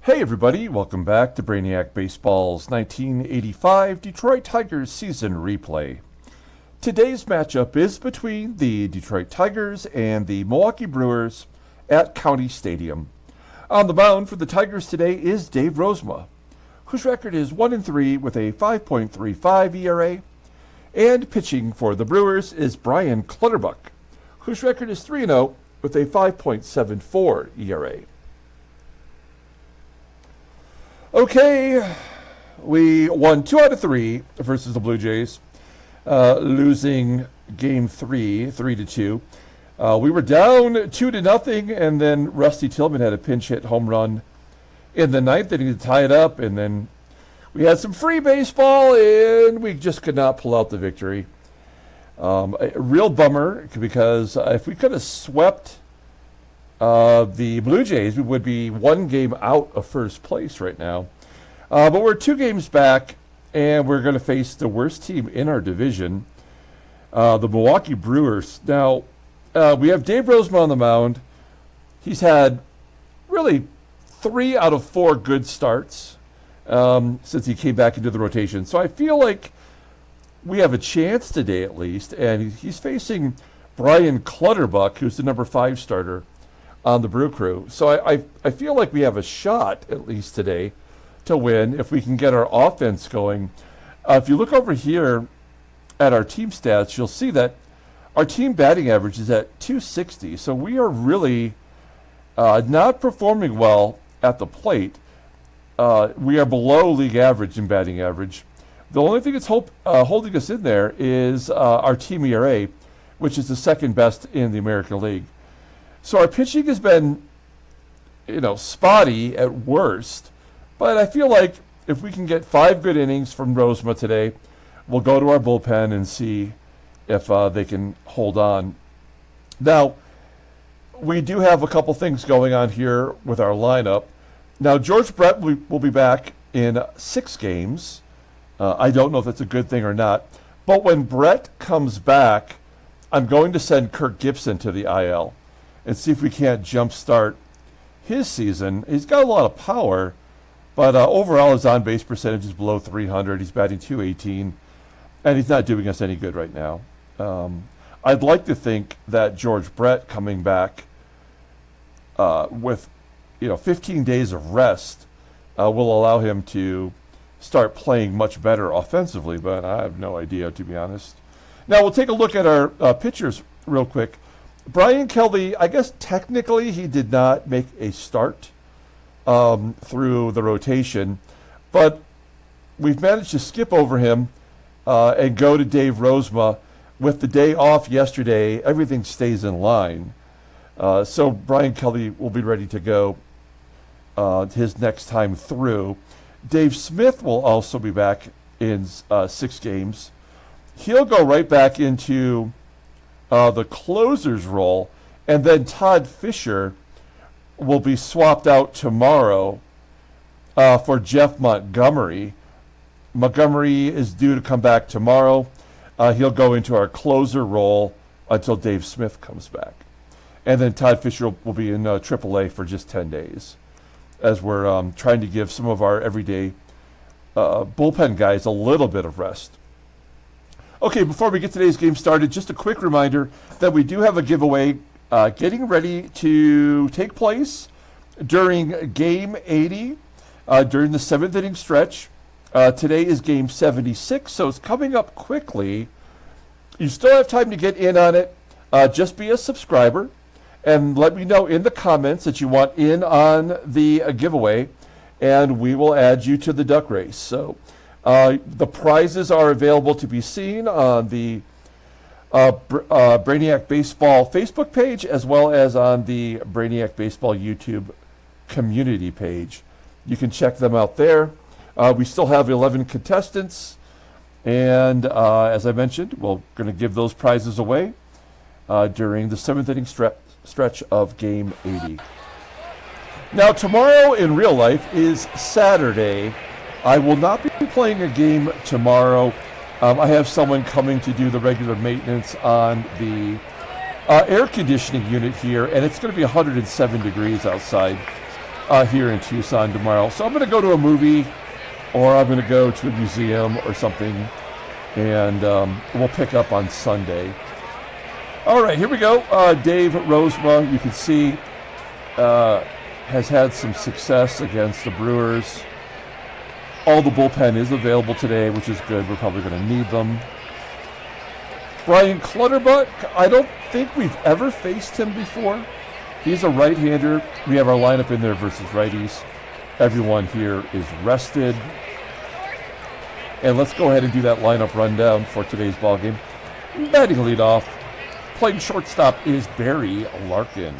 Hey everybody, welcome back to Brainiac Baseball's 1985 Detroit Tigers season replay. Today's matchup is between the Detroit Tigers and the Milwaukee Brewers at County Stadium. On the mound for the Tigers today is Dave Rozema, whose record is 1-3 with a 5.35 ERA, and pitching for the Brewers is Bryan Clutterbuck, whose record is 3-0 with a 5.74 ERA. Okay, we won 2 out of 3 versus the Blue Jays, losing Game 3, 3-2. We were down 2-0, and then Rusty Tillman had a pinch hit home run in the ninth inning to tie it up, and then we had some free baseball, and we just could not pull out the victory. A real bummer, because if we could have swept the Blue Jays, we would be 1 game out of first place right now. But we're 2 games back, and we're going to face the worst team in our division, the Milwaukee Brewers. Now, we have Dave Rozema on the mound. He's had really 3 out of 4 good starts since he came back into the rotation. So I feel like we have a chance today at least, and he's facing Bryan Clutterbuck, who's the number 5 starter on the Brew Crew. So I feel like we have a shot, at least today, to win if we can get our offense going. If you look over here at our team stats, you'll see that our team batting average is at 260. So we are really not performing well at the plate. We are below league average in batting average. The only thing that's holding us in there is our team ERA, which is the second best in the American League. So our pitching has been, spotty at worst. But I feel like if we can get 5 good innings from Rozema today, we'll go to our bullpen and see if they can hold on. Now, we do have a couple things going on here with our lineup. Now, George Brett will be back in 6 games. I don't know if that's a good thing or not. But when Brett comes back, I'm going to send Kirk GIBSON to the IL and see if we can't jumpstart his season. He's got a lot of power, but overall his on-base percentage is below 300. He's batting .218, and he's not doing us any good right now. I'd like to think that George Brett coming back with 15 days of rest will allow him to start playing much better offensively, but I have no idea, to be honest. Now we'll take a look at our pitchers real quick. Brian Kelly, I guess technically he did not make a start through the rotation, but we've managed to skip over him and go to Dave Rozema. With the day off yesterday, everything stays in line. So Brian Kelly will be ready to go his next time through. Dave Smith will also be back in 6 games. He'll go right back into the closer's role, and then Todd Fisher will be swapped out tomorrow for Jeff Montgomery. Montgomery is due to come back tomorrow. He'll go into our closer role until Dave Smith comes back. And then Todd Fisher will be in AAA for just 10 days, as we're trying to give some of our everyday bullpen guys a little bit of rest. Okay, before we get today's game started, just a quick reminder that we do have a giveaway getting ready to take place during Game 80, during the 7th inning stretch. Today is Game 76, so it's coming up quickly. You still have time to get in on it. Just be a subscriber and let me know in the comments that you want in on the giveaway, and we will add you to the duck race. So the prizes are available to be seen on the Brainiac Baseball Facebook page, as well as on the Brainiac Baseball YouTube community page. You can check them out there. We still have 11 contestants, and as I mentioned, we're going to give those prizes away during the 7th inning stretch of Game 80. Now, tomorrow in real life is Saturday. I will not be playing a game tomorrow. I have someone coming to do the regular maintenance on the air conditioning unit here, and it's going to be 107 degrees outside. here in Tucson tomorrow. So I'm going to go to a movie, or I'm going to go to a museum or something, and we'll pick up on Sunday. All right, here we go. Dave Rozema, you can see, has had some success against the Brewers. All the bullpen is available today, which is good. We're probably going to need them. Bryan Clutterbuck, I don't think we've ever faced him before. He's a right-hander. We have our lineup in there versus righties. Everyone here is rested. And let's go ahead and do that lineup rundown for today's ballgame. Batting leadoff, playing shortstop is BERRYHILL.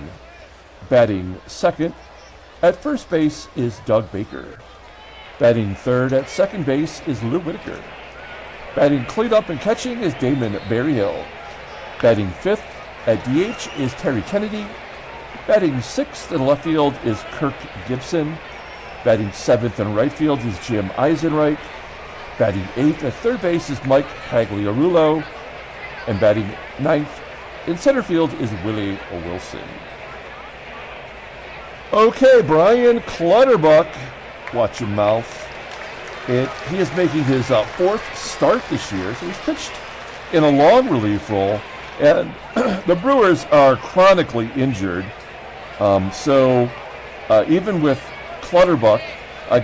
Batting second at first base is Doug Baker. Batting third at second base is WHITAKER. Batting cleanup and catching is Damon BERRYHILL. Batting fifth at DH is Terry Kennedy. Batting sixth in left field is Kirk GIBSON. Batting seventh in right field is Jim EISENREICH. Batting eighth at third base is Mike PAGLIARULO. And batting ninth in center field is Willie Wilson. Okay, Bryan Clutterbuck, watch your mouth. He is making his fourth start this year, so he's pitched in a long relief role. And the Brewers are chronically injured. So even with Clutterbuck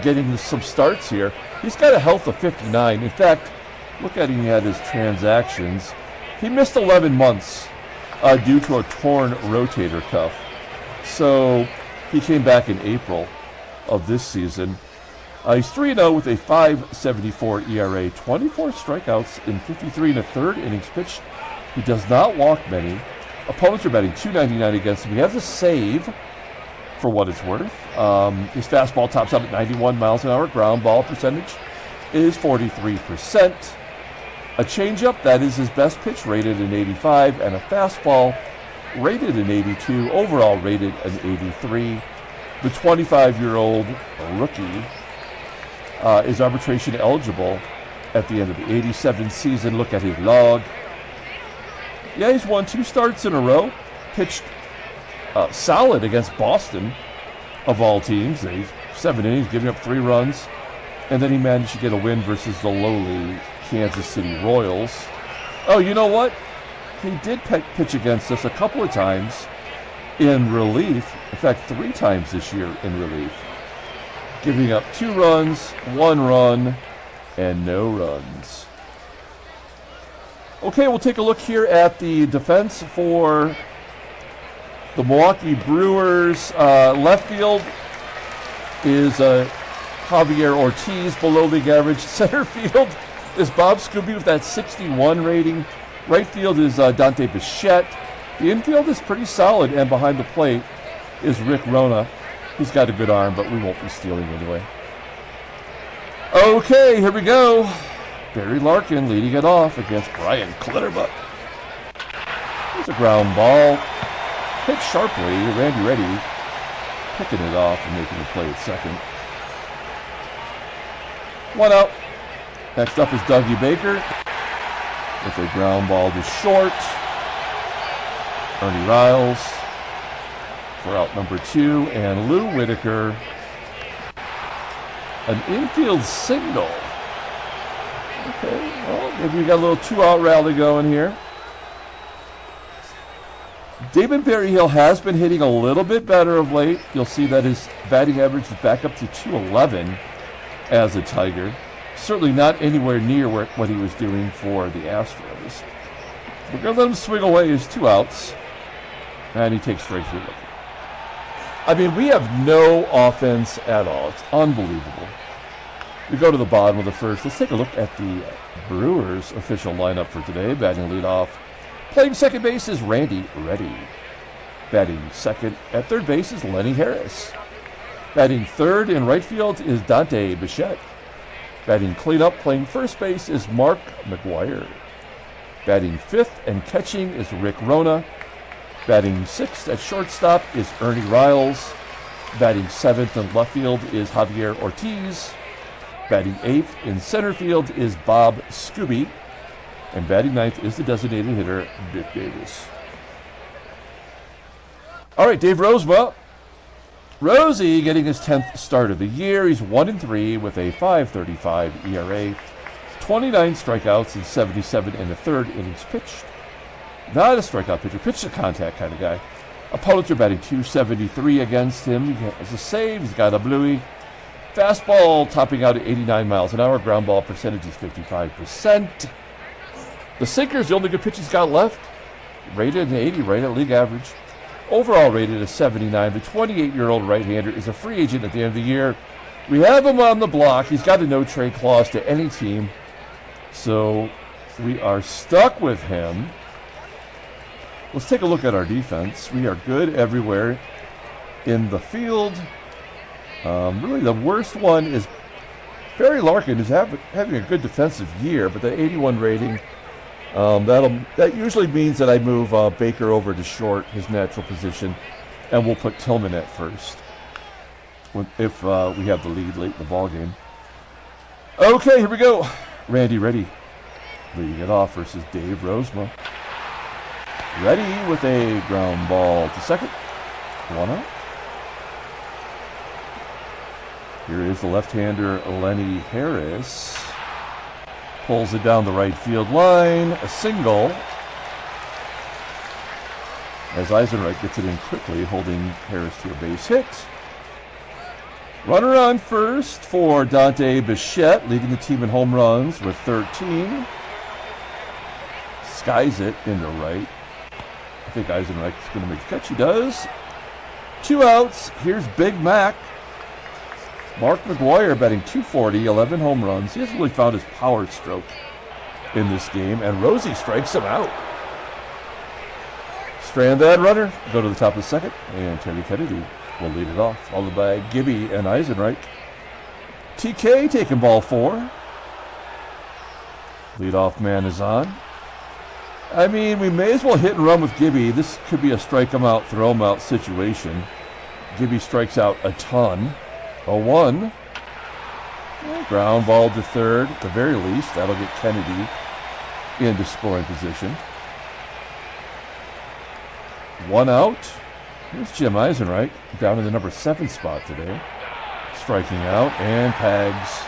getting some starts here, he's got a health of 59. In fact, looking at his transactions, he missed 11 months due to a torn rotator cuff. So he came back in April of this season. He's 3-0 with a 5.74 ERA, 24 strikeouts in 53 1/3 innings pitched. He does not walk many. Opponents are batting .299 against him. He has a save, for what it's worth. His fastball tops out at 91 miles an hour. Ground ball percentage is 43%. A changeup, that is his best pitch, rated an 85, and a fastball rated an 82, overall rated an 83. The 25-year-old rookie is arbitration eligible at the end of the 87 season. Look at his log. Yeah, he's won 2 starts in a row. Pitched solid against Boston, of all teams. He's 7 innings, giving up 3 runs. And then he managed to get a win versus the lowly Kansas City Royals. Oh, you know what? He did pitch against us a couple of times in relief. In fact, 3 times this year in relief. Giving up 2 runs, 1 run, and no runs. Okay, we'll take a look here at the defense for the Milwaukee Brewers. Left field is Javier ORTIZ, below league average. Center field is Bob SKUBE with that 61 rating. Right field is Dante BICHETTE. The infield is pretty solid, and behind the plate is WRONA. He's got a good arm, but we won't be stealing anyway. Okay, here we go. LARKIN leading it off against Bryan Clutterbuck. There's a ground ball. Hit sharply. Randy Reddy picking it off and making the play at second. 1 out. Next up is Dougie Baker with a ground ball to short. Ernie RILES for out number 2, and Lou Whitaker, an infield signal. Okay, well, maybe we got a little 2-out rally going here. Damon BERRYHILL has been hitting a little bit better of late. You'll see that his batting average is back up to .211 as a Tiger. Certainly not anywhere near what he was doing for the Astros. We're going to let him swing away his 2 outs. And he takes straight through. I mean, we have no offense at all. It's unbelievable. We go to the bottom of the first. Let's take a look at the Brewers official lineup for today. Batting leadoff, playing second base is Randy Reddy. Batting second at third base is Lenny Harris. Batting third in right field is Dante BICHETTE. Batting cleanup, playing first base is Mark McGWIRE. Batting fifth and catching is WRONA. Batting sixth at shortstop is Ernie RILES. Batting seventh in left field is Javier ORTIZ. Batting eighth in center field is Bob SKUBE. And batting ninth is the designated hitter, Dick Davis. All right, Dave Rozema. Rosie getting his 10th start of the year. He's 1-3 with a 5.35 ERA, 29 strikeouts and 77 in the third innings pitched. Not a strikeout pitcher, pitch to contact kind of guy. Opponents are batting .273 against him. He has a save. He's got a bluey. Fastball topping out at 89 miles an hour. Ground ball percentage is 55%. The sinker's the only good pitch he's got left. Rated an 80, right at league average. Overall rated a 79. The 28-year-old right-hander is a free agent at the end of the year. We have him on the block. He's got a no-trade clause to any team. So we are stuck with him. Let's take a look at our defense. We are good everywhere in the field. Really the worst one is Barry Larkin, who's having a good defensive year, but the 81 rating, that usually means that I move Baker over to short, his natural position, and we'll put Tillman at first if we have the lead late in the ball game. Okay, here we go. Randy Ready leading it off versus Dave Rozema. Ready with a ground ball to second. 1 out. Here is the left-hander Lenny Harris. Pulls it down the right field line. A single. As EISENREICH gets it in quickly, holding Harris to a base hit. Runner on first for Dante Bichette, leading the team in home runs with 13. Skies it into right. I think EISENREICH is going to make the catch. He does. 2 outs. Here's Big Mac. Mark McGWIRE batting .240, 11 home runs. He hasn't really found his power stroke in this game, and Rosie strikes him out. Strand that runner, go to the top of the second, and Terry Kennedy will lead it off, followed by Gibby and EISENREICH. TK taking ball 4. Leadoff man is on. I mean, we may as well hit and run with Gibby. This could be a strike him out, throw him out situation. Gibby strikes out a ton. 0-1. Ground ball to third. At the very least, that'll get Kennedy into scoring position. 1 out. Here's Jim EISENREICH down in the number 7 spot today. Striking out and Pags.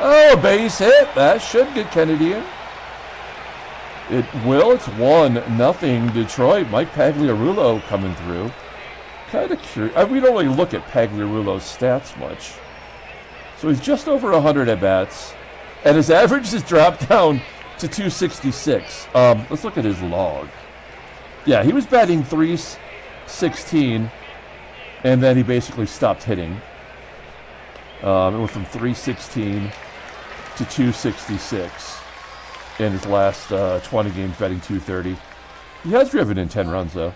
Oh, a base hit. That should get Kennedy in. It will. It's 1-0 Detroit. Mike Pagliarulo coming through. Kind of curious. We don't really look at Pagliarulo's stats much. So he's just over 100 at-bats. And his average has dropped down to .266. Let's look at his log. Yeah, he was batting .316. And then he basically stopped hitting. It went from .316 to .266 in his last 20 games, batting .230. He has driven in 10 runs, though.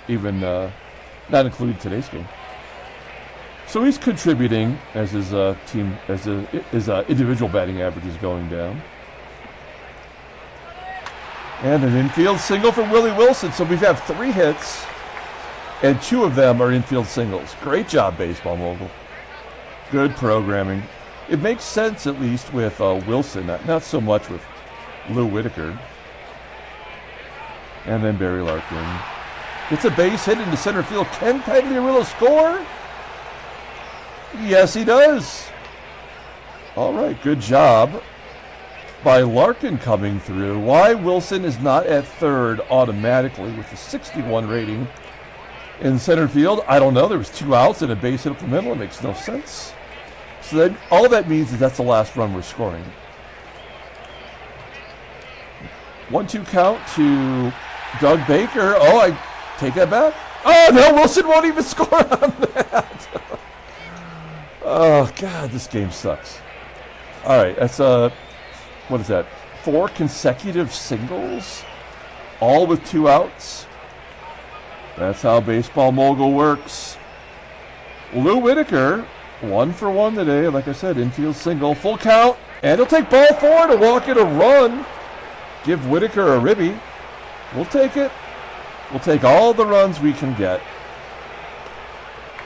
Even... not including today's game. So he's contributing as his team, as his individual batting average is going down. And an infield single for Willie Wilson. So we've had 3 hits, and 2 of them are infield singles. Great job, Baseball Mogul. Good programming. It makes sense, at least, with Wilson, not so much with Lou Whitaker. And then Barry Larkin. It's a base hit into center field. Can Pagliarulo score? Yes, he does. All right, good job by Larkin coming through. Why Wilson is not at third automatically with a 61 rating in center field, I don't know. There was 2 outs and a base hit up the middle. It makes no sense. So then all that means is that's the last run we're scoring. 1-2 count to Doug Baker. Oh, I take that back. Oh, no, Wilson won't even score on that. Oh, God, this game sucks. All right, that's, what is that? 4 consecutive singles, all with 2 outs. That's how Baseball Mogul works. Lou Whitaker, 1 for 1 today. Like I said, infield single, full count. And he'll take ball 4 to walk in a run. Give Whitaker a ribby. We'll take it. We'll take all the runs we can get.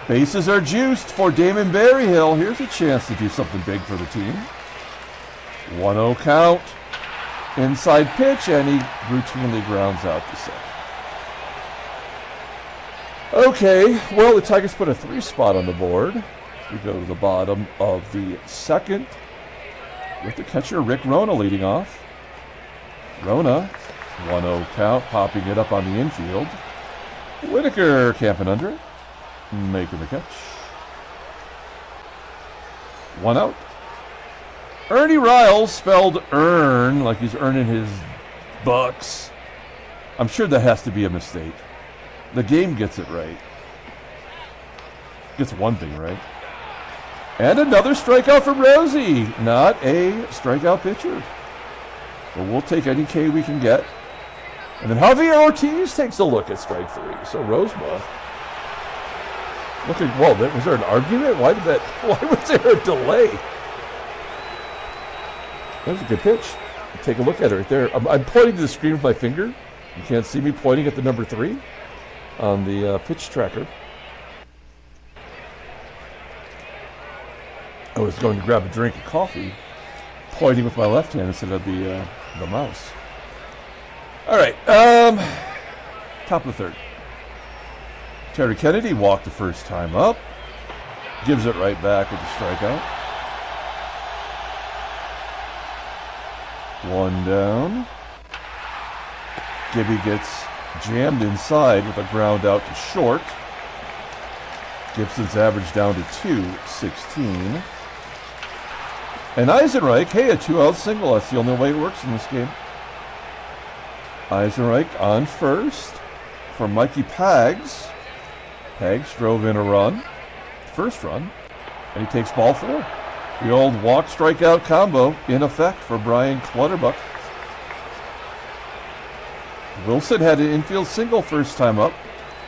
Bases are juiced for Damon Berryhill. Here's a chance to do something big for the team. 1-0 count. Inside pitch, and he routinely grounds out to second. Okay, well, the Tigers put a 3 spot on the board. We go to the bottom of the second with the catcher Rick Rona leading off. Rona, 1-0 count, popping it up on the infield. Whitaker camping under it, making the catch. 1 out. Ernie Riles, spelled earn, like he's earning his bucks. I'm sure that has to be a mistake. The game gets it right. Gets one thing right. And another strikeout from Rosie. Not a strikeout pitcher. But we'll take any K we can get. And then Javier Ortiz takes a look at strike 3. So Rozema. Looking, whoa, was there an argument? Why was there a delay? That was a good pitch. Take a look at it right there. I'm pointing to the screen with my finger. You can't see me pointing at the number 3 on the pitch tracker. I was going to grab a drink of coffee, pointing with my left hand instead of the mouse. All right, top of the third. Terry Kennedy walked the first time up, gives it right back with a strikeout. 1 down. Gibby gets jammed inside with a ground out to short. Gibson's average down to 216. And EISENREIch, hey, a 2-out single. That's the only way it works in this game. EISENREIch on first for Mikey Pags. Pags drove in a run, first run, and he takes ball 4. The old walk-strikeout combo in effect for Bryan Clutterbuck. Wilson had an infield single first time up.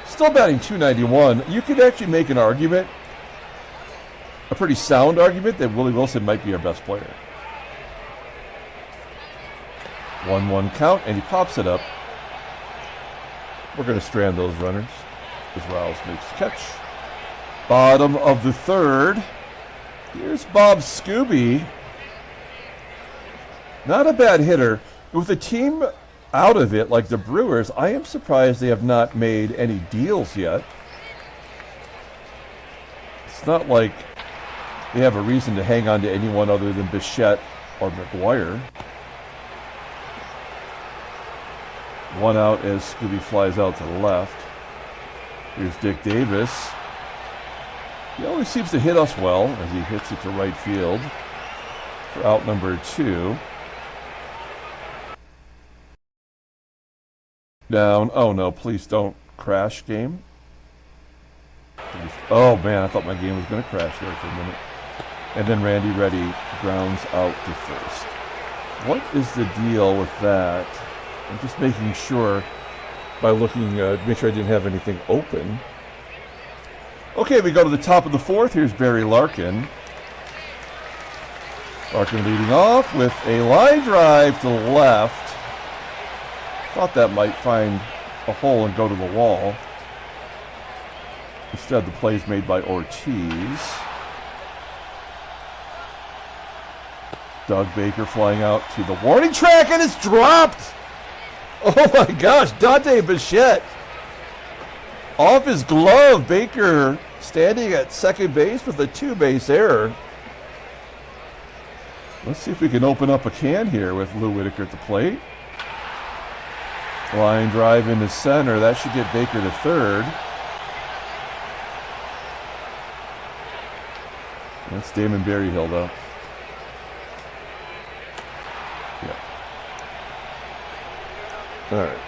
Still batting .291. You could actually make an argument, a pretty sound argument, that Willie Wilson might be our best player. 1-1 count, and he pops it up. We're going to strand those runners as Riles makes the catch. Bottom of the third. Here's Bob SKUBE. Not a bad hitter. With a team out of it like the Brewers, I am surprised they have not made any deals yet. It's not like they have a reason to hang on to anyone other than Bichette or McGWIRE. 1 out as SKUBE flies out to the left. Here's Dick Davis. He always seems to hit us well as he hits it to right field for out number 2. Down. Oh no, please don't crash game. Please. Oh man, I thought my game was going to crash there for a minute. And then Randy Reddy grounds out to first. What is the deal with that? I'm just making sure by looking, make sure I didn't have anything open. Okay, we go to the top of the fourth. Here's Barry Larkin. Larkin leading off with a line drive to the left. Thought that might find a hole and go to the wall. Instead, the play's made by Ortiz. Doug Baker flying out to the warning track, and it's dropped! Oh my gosh, Dante Bichette. Off his glove, Baker standing at second base with a 2-base error. Let's see if we can open up a can here with Lou Whitaker at the plate. Line drive into center. That should get Baker to third. That's Damon Berryhill, though. Yeah. All right.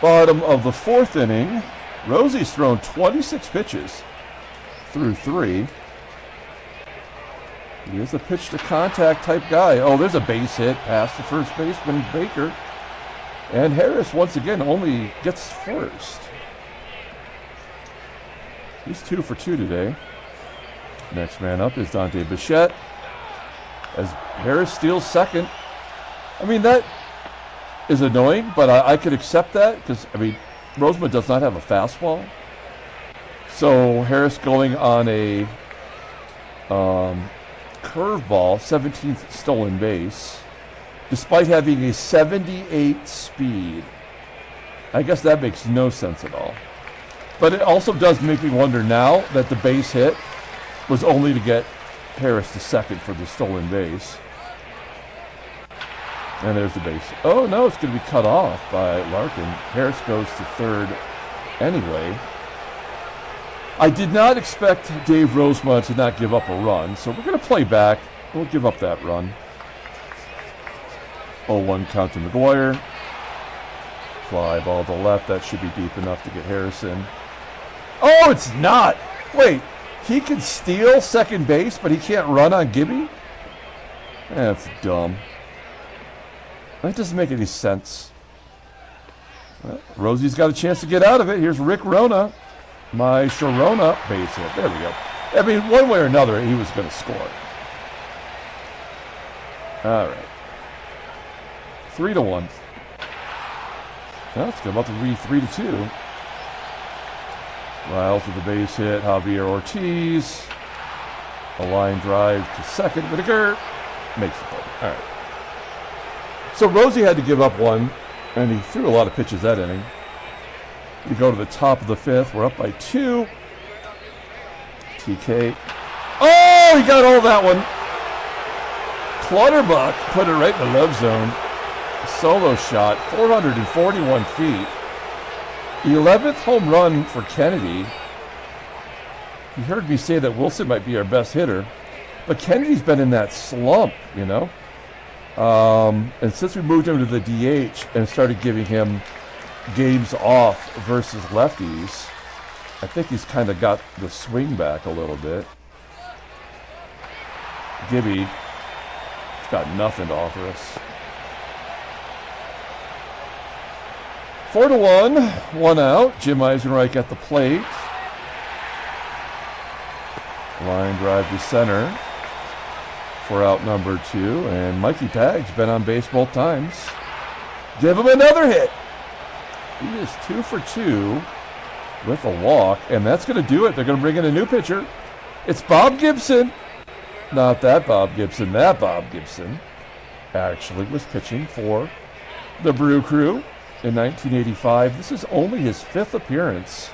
Bottom of the fourth inning. Rosie's thrown 26 pitches through 3. He is a pitch-to-contact type guy. Oh, there's a base hit past the first baseman, Baker. And Harris, once again, only gets first. He's 2 for 2 today. Next man up is Dante Bichette as Harris steals second. I mean, that is annoying, but I could accept that because, I mean, Rozema does not have a fastball. So Harris going on a curveball, 17th stolen base, despite having a 78 speed. I guess that makes no sense at all. But it also does make me wonder now that the base hit was only to get Harris to second for the stolen base. And there's the base. Oh, no, it's going to be cut off by Larkin. Harris goes to third anyway. I did not expect Dave Rozema to not give up a run, so we're going to play back. We'll give up that run. 0-1 count to McGWIRE. Fly ball to left. That should be deep enough to get Harrison. Oh, it's not. Wait, he can steal second base, but he can't run on Gibby? That's dumb. That doesn't make any sense. Well, Rosie's got a chance to get out of it. Here's Rick Rona. My Sharona base hit. There we go. I mean, one way or another, he was going to score. All right. 3-1. Well, it's about to be 3-2. Riles with the base hit. Javier Ortiz. A line drive to second. Whitaker makes the play. All right. So Rosie had to give up one, and he threw a lot of pitches that inning. We go to the top of the fifth. We're up by 2. TK. Oh, he got all that one. Clutterbuck put it right in the love zone. Solo shot, 441 feet. 11th home run for Kennedy. You heard me say that Wilson might be our best hitter, but Kennedy's been in that slump, you know. And since we moved him to the DH and started giving him games off versus lefties, I think he's kind of got the swing back a little bit. Gibby's got nothing to offer us. 4-1, 1 out. Jim Eisenreich at the plate. Line drive to center for out number 2. And Mikey Pag's been on base both times. Give him another hit. He is 2 for 2 with a walk. And that's going to do it. They're going to bring in a new pitcher. It's Bob Gibson. Not that Bob Gibson. That Bob Gibson actually was pitching for the Brew Crew in 1985. This is only his 5th appearance.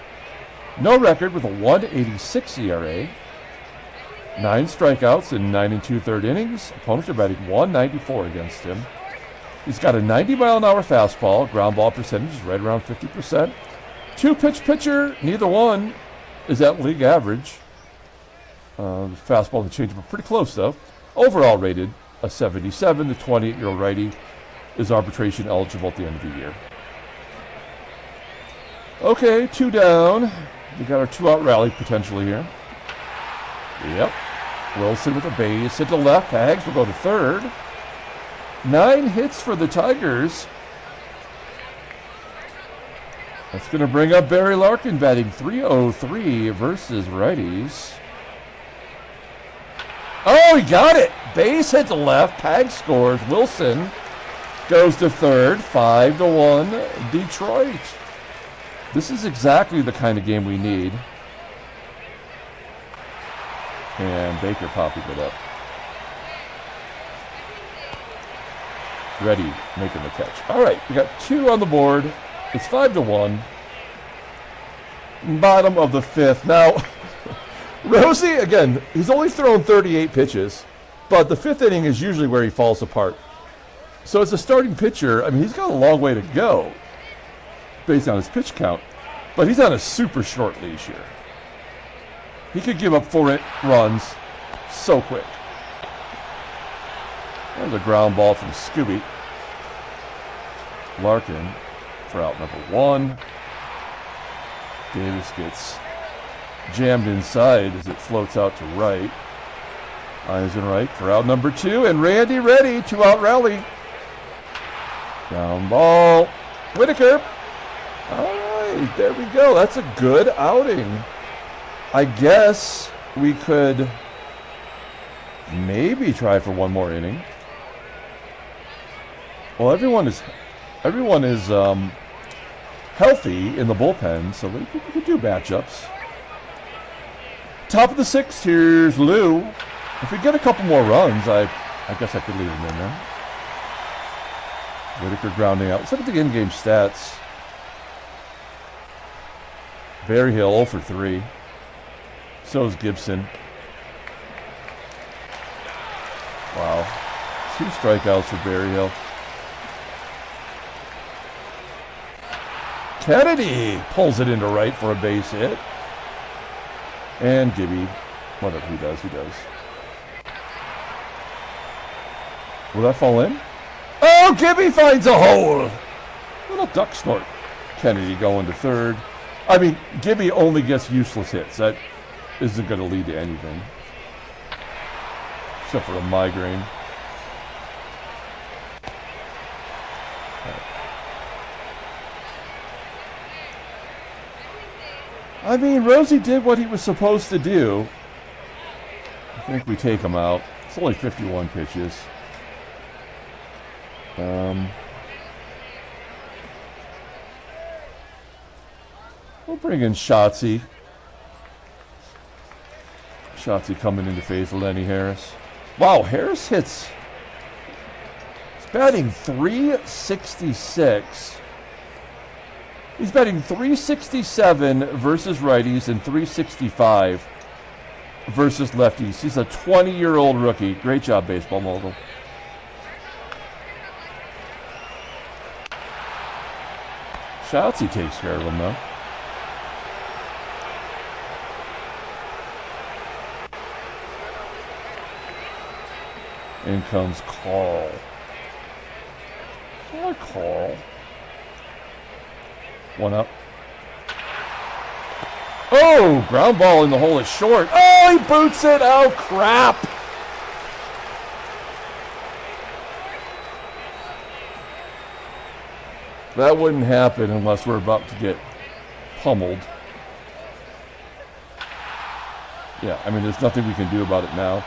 No record with a 1.86 ERA. 9 strikeouts in 9 2/3 innings. Opponents are batting 194 against him. He's got a 90-mile-an-hour fastball. Ground ball percentage is right around 50%. 2-pitch pitcher. Neither one is at league average. The fastball and the changeup are pretty close, though. Overall rated a 77. The 28-year-old righty is arbitration eligible at the end of the year. Okay, 2 down. We got our 2-out rally potentially here. Yep. Wilson with a base hit to left. Pags will go to third. 9 hits for the Tigers. That's going to bring up Barry Larkin batting .303 versus righties. Oh, he got it. Base hit to left. Pag scores. Wilson goes to third. 5-1 Detroit. This is exactly the kind of game we need. And Baker popping it up. Ready, making the catch. All right, we got 2 on the board. It's 5-1. Bottom of the 5th. Now, Rosie, again, he's only thrown 38 pitches, but the 5th inning is usually where he falls apart. So as a starting pitcher, I mean, he's got a long way to go based on his pitch count, but he's on a super short leash here. He could give up 4 runs so quick. There's a ground ball from SKUBE. Larkin for out number 1. Davis gets jammed inside as it floats out to right. Eisenreich for out number 2. And Randy ready, 2-out rally. Down ball. Whitaker. All right, there we go. That's a good outing. I guess we could maybe try for one more inning. Well, everyone is healthy in the bullpen, so we could do matchups. Top of the 6th, here's Lou. If we get a couple more runs, I guess I could leave him in there. Whitaker grounding out. Let's look at the in-game stats. Berryhill 0 for 3. So is Gibson. Wow. 2 strikeouts for Berryhill. Kennedy pulls it into right for a base hit. And Gibby, whatever he does, he does. Will that fall in? Oh, Gibby finds a hole. Little duck snort. Kennedy going to third. I mean, Gibby only gets useless hits. That isn't going to lead to anything. Except for a migraine. I mean, Rosie did what he was supposed to do. I think we take him out. It's only 51 pitches. We'll bring in Shotzi. Shotzi coming into phase of Lenny Harris. Wow, Harris hits. He's batting .366. He's batting .367 versus righties and .365 versus lefties. He's a 20-year-old rookie. Great job, Baseball Mogul. Shotzi takes care of him, though. In comes Carl. I like Carl. One up. Oh, ground ball in the hole is short. Oh, he boots it. Oh, crap. That wouldn't happen unless we're about to get pummeled. Yeah, I mean, there's nothing we can do about it now.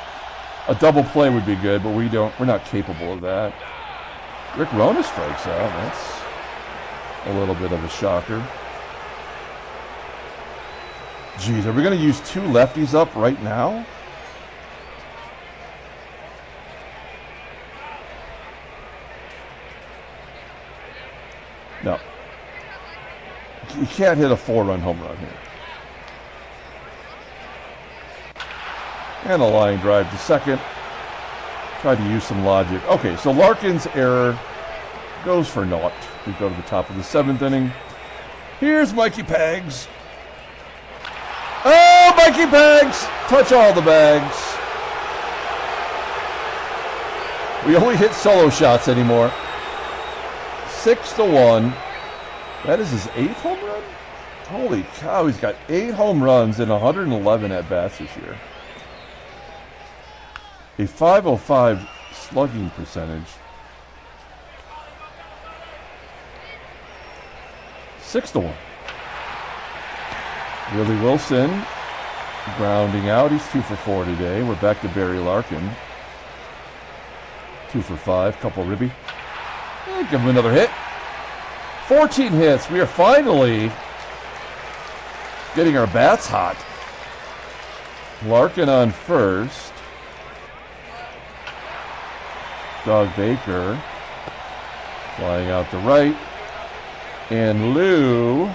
A double play would be good, but we're not capable of that. WRONA strikes out. That's a little bit of a shocker. Geez, are we going to use 2 lefties up right now? No. You can't hit a 4-run home run here. And a line drive to second. Tried to use some logic. Okay, so Larkin's error goes for naught. We go to the top of the 7th inning. Here's Mikey Pags. Oh, Mikey Pags! Touch all the bags. We only hit solo shots anymore. 6-1. That is his 8th home run? Holy cow, he's got 8 home runs and 111 at-bats this year. A .505 slugging percentage. 6-1. Willie Wilson grounding out. He's 2 for 4 today. We're back to Barry Larkin. 2 for 5. Couple ribby. Give him another hit. 14 hits. We are finally getting our bats hot. Larkin on first. Doug Baker flying out to right. And Lou,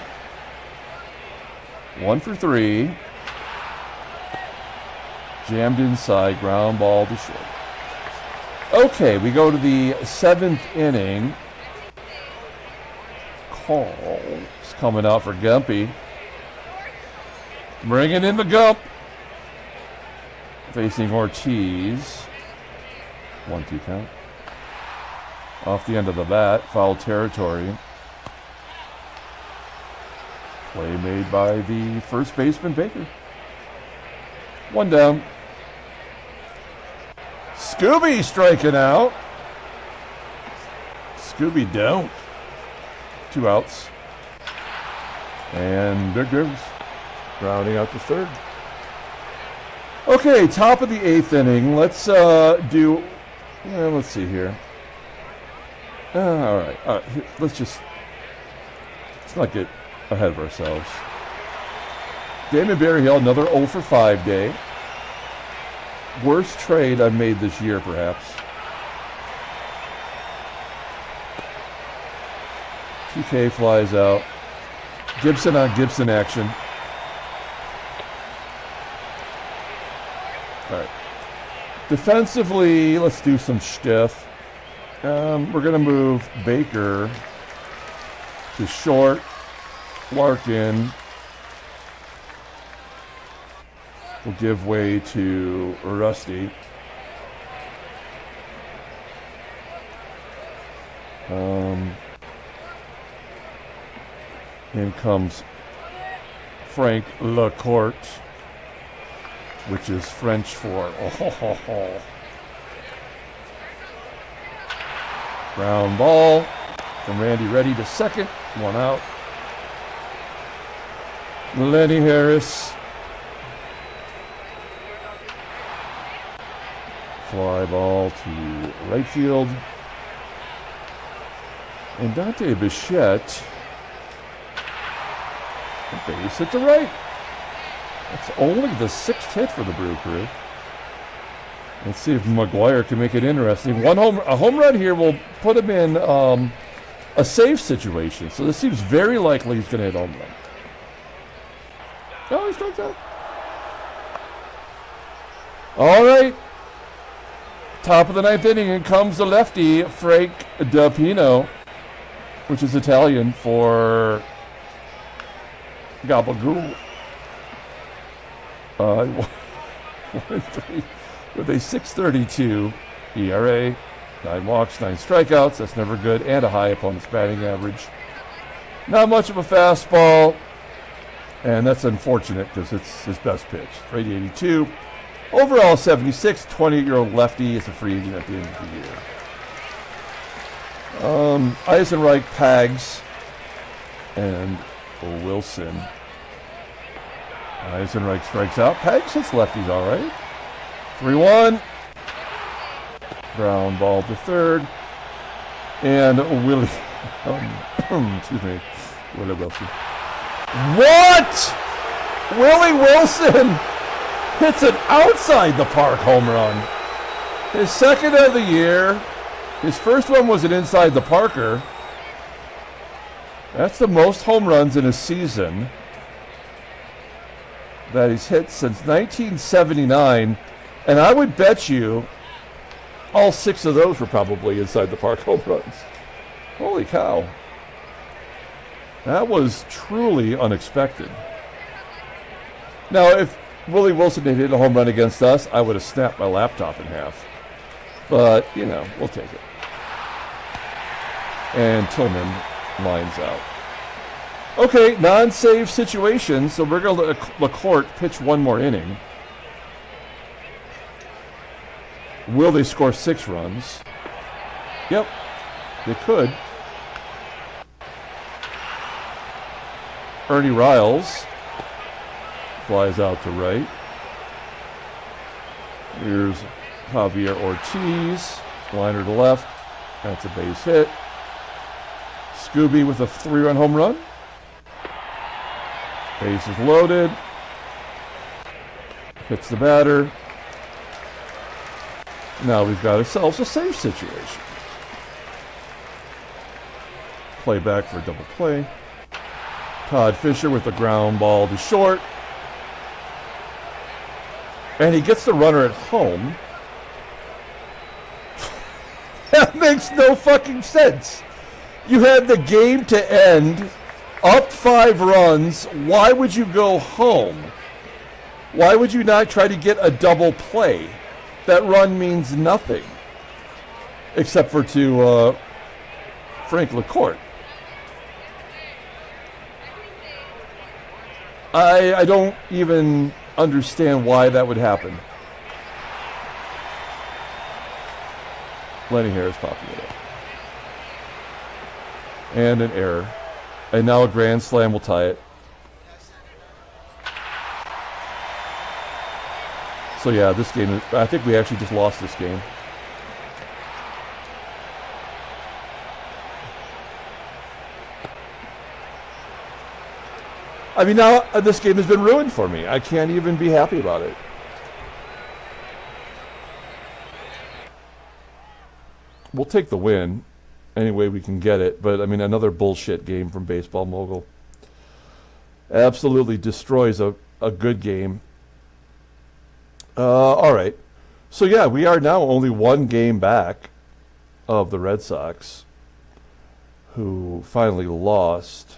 1 for 3. Jammed inside, ground ball to short. Okay, we go to the 7th inning. Carl's coming out for Gumpy. Bringing in the Gump. Facing Ortiz. 1-2 count. Off the end of the bat, foul territory. Play made by the first baseman, Baker. 1 down. SKUBE striking out. SKUBE don't. 2 outs. And Big Gibbs rounding out to third. Okay, top of the 8th inning. Let's do. Let's see here. All right. Let's not get ahead of ourselves. Damon Berryhill, another 0 for 5 day. Worst trade I've made this year, perhaps. TK flies out. Gibson on Gibson action. All right. Defensively, let's do some stiff. We're going to move Baker to short. Larkin will give way to Rusty. In comes Frank Lecourt, which is French for ground ball from Randy Ready to second, 1 out. Lenny Harris, fly ball to right field, and Dante Bichette, base hit to right. That's only the 6th hit for the Brew Crew. Let's see if McGWIRE can make it interesting. A home run here will put him in a safe situation. So this seems very likely he's going to hit home run. Oh, he strikes out. All right. Top of the 9th inning, in comes the lefty, Frank DiPino, which is Italian for Gabagool. 1-3 with a 6.32 ERA, 9 walks, 9 strikeouts. That's never good, and a high opponent's batting average. Not much of a fastball, and that's unfortunate because it's his best pitch. 82. Overall 76. 28-year-old lefty is a free agent at the end of the year. EISENREICH, Pags, and Wilson. EISENREICH strikes out. Pags hits lefties all right. 3-1. Ground ball to third. And Willie. Excuse me. Willie Wilson. What? Willie Wilson hits an outside the park home run. His second of the year. His first one was an inside the parker. That's the most home runs in a season that he's hit since 1979. And I would bet you all 6 of those were probably inside the park home runs. Holy cow. That was truly unexpected. Now, if Willie Wilson had hit a home run against us, I would have snapped my laptop in half. But, you know, we'll take it. And Tillman lines out. Okay, non-save situation, so we're going to let LeCourt pitch 1 more inning. Will they score 6 runs? Yep, they could. Ernie Riles flies out to right. Here's Javier Ortiz, liner to left. That's a base hit. SKUBE with a 3-run home run. Base is loaded. Hits the batter. Now we've got ourselves a save situation. Play back for a double play. Todd Fisher with a ground ball to short. And he gets the runner at home. That makes no fucking sense. You had the game to end, up 5 runs. Why would you go home? Why would you not try to get a double play? That run means nothing. Except for to Frank LeCourt. I don't even understand why that would happen. Lenny Harris popping it up. And an error. And now a grand slam will tie it. So yeah, this game, I think we actually just lost this game. I mean, now this game has been ruined for me. I can't even be happy about it. We'll take the win any way we can get it, but I mean, another bullshit game from Baseball Mogul. Absolutely destroys a good game. All right. So, yeah, we are now only one game back of the Red Sox, who finally lost.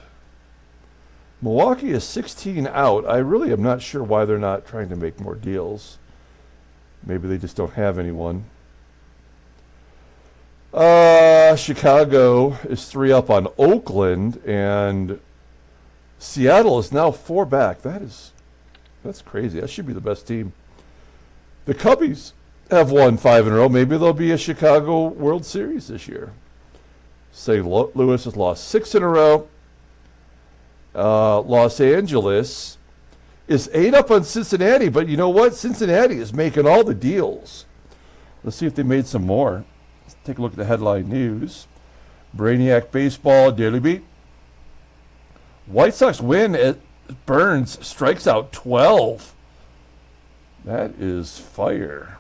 Milwaukee is 16 out. I really am not sure why they're not trying to make more deals. Maybe they just don't have anyone. Chicago is 3 up on Oakland, and Seattle is now 4 back. That's crazy. That should be the best team. The Cubbies have won 5 in a row. Maybe there'll be a Chicago World Series this year. St. Louis has lost 6 in a row. Los Angeles is 8 up on Cincinnati, but you know what? Cincinnati is making all the deals. Let's see if they made some more. Let's take a look at the headline news. Brainiac Baseball Daily Beat. White Sox win at Burns strikes out 12. That is fire.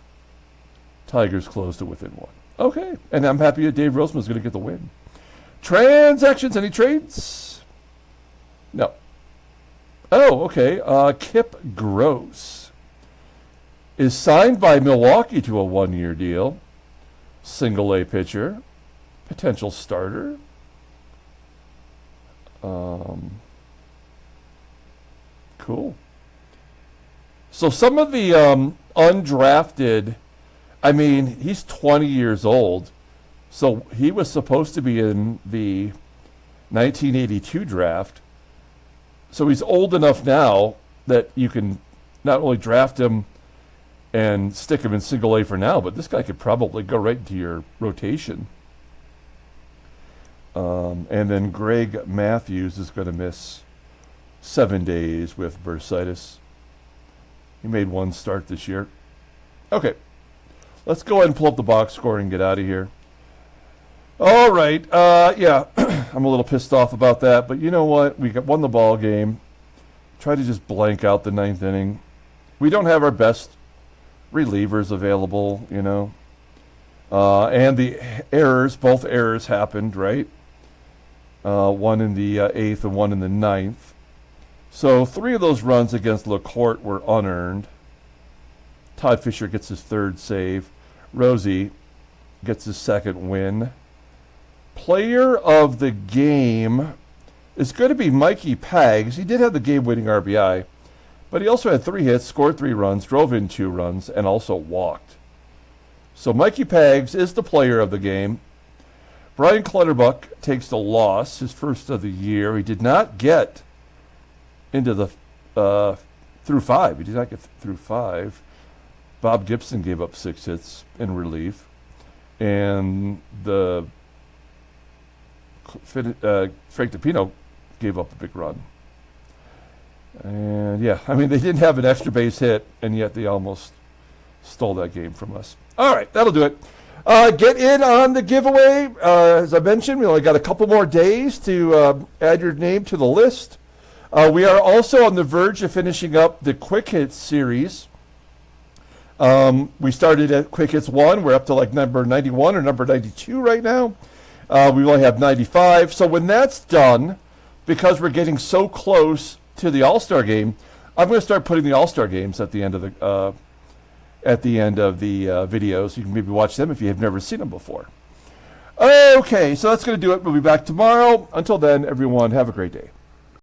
Tigers closed to within 1. Okay, and I'm happy that Dave Rozema is going to get the win. Transactions, any trades? No. Oh, okay. Kip Gross is signed by Milwaukee to a 1-year deal. Single A pitcher. Potential starter. Cool. So some of the undrafted, I mean, he's 20 years old. So he was supposed to be in the 1982 draft. So he's old enough now that you can not only draft him and stick him in single A for now, but this guy could probably go right into your rotation. And then Greg Matthews is going to miss 7 days with bursitis. He made 1 start this year. Okay, let's go ahead and pull up the box score and get out of here. All right, yeah, I'm a little pissed off about that, but you know what? We won the ball game. Tried to just blank out the 9th inning. We don't have our best relievers available, you know. And the errors, both errors happened, right? One in the 8th and one in the 9th. So 3 of those runs against LaCourte were unearned. Todd Fisher gets his 3rd save. Rosie gets his 2nd win. Player of the game is going to be Mikey Pags. He did have the game-winning RBI, but he also had 3 hits, scored 3 runs, drove in 2 runs, and also walked. So Mikey Pags is the player of the game. Brian Clutterbuck takes the loss, his first of the year. He did not get into the through 5. He did not get through 5. Bob Gibson gave up 6 hits in relief, and the Frank DiPino gave up a big run. And yeah, I mean, they didn't have an extra base hit, and yet they almost stole that game from us. All right, that'll do it. Get in on the giveaway. As I mentioned, we only got a couple more days to add your name to the list. We are also on the verge of finishing up the Quick Hits series. We started at Quick Hits 1. We're up to like number 91 or number 92 right now. We only have 95. So when that's done, because we're getting so close to the All-Star game, I'm going to start putting the All-Star games at the end of the videos. You can maybe watch them if you have never seen them before. Okay, so that's going to do it. We'll be back tomorrow. Until then, everyone, have a great day.